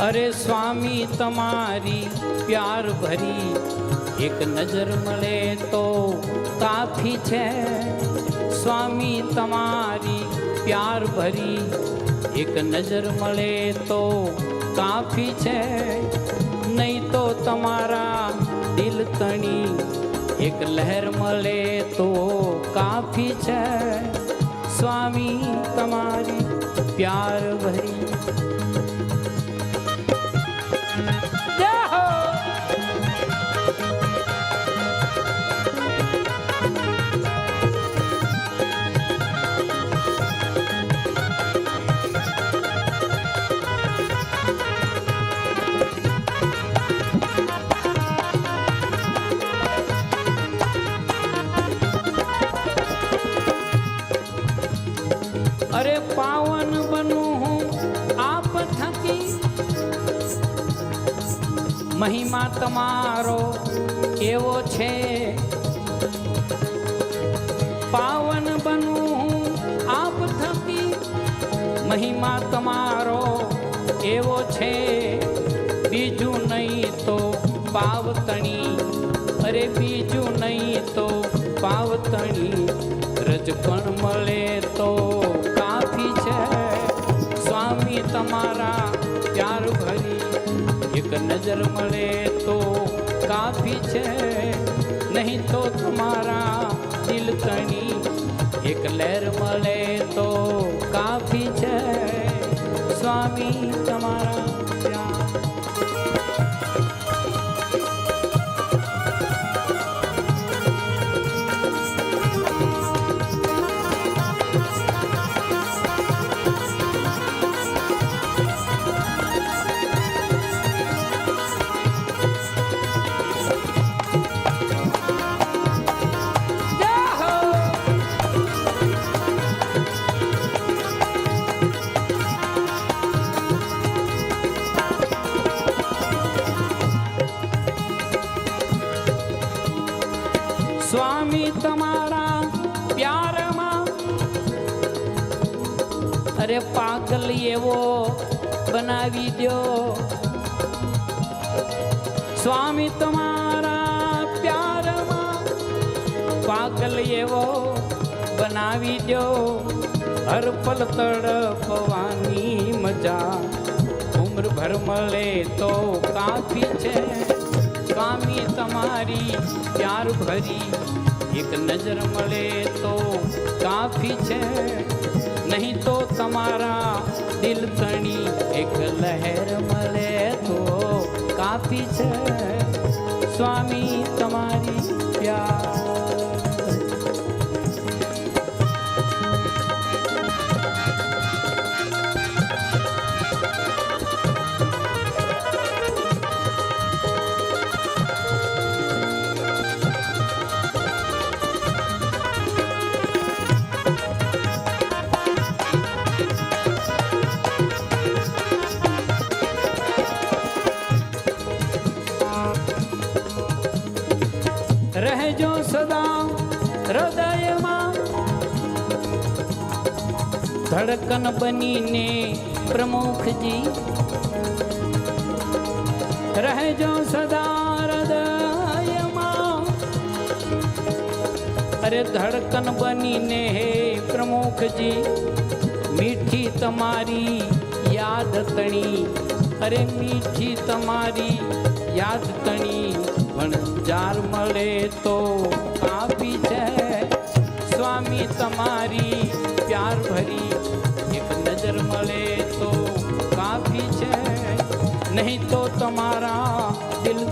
अरे स्वामी तमारी प्यार भरी एक नजर मळे तो काफी छे। स्वामी तमारी प्यार भरी एक नजर मळे तो काफी छे। नहीं तो तमारा दिल तणी एक लहर मळे तो काफी छे। स्वामी तमारी प्यार भरी। अरे पावन बनू हूँ आप थकी महिमा तमारो केवो छे। पावन बनू हूँ आप थकी महिमा तमारो केवो छे। बीजू नहीं तो पावतणी अरे बीजू नहीं तो पावतणी रजपण मळे तो काफी छे। स्वामी तमारा प्यार भरी एक नजर मळे तो काफी छे। नहीं तो तुम्हारा दिल तणी एक लहर मळे तो काफी छे। स्वामी तमारा प्यार। स्वामी तमारा प्यार मां अरे पागल एवो बनावी दो। स्वामी तमारा प्यार मां पागल एवो बनावी दो। हर पल तड़पवानी मजा उम्र भर मळे तो काफी छे। स्वामी तमारी प्यार भरी एक नजर मळे तो काफी छे। नहीं तो तमारा दिल तणी एक लहर मळे तो काफी छे। स्वामी तमारी प्यार। रहजो सदा हृदय में धड़कन बनी ने प्रमुख जी। रहजो सदा हृदय में अरे धड़कन बनी ने हे प्रमुख जी। मीठी तमारी याद तणी अरे मीठी तमारी याद तणी पण जार मळे तो काफी छे। स्वामी तमारी प्यार भरी एक नजर मळे तो काफी छे। नहीं तो तमारा दिल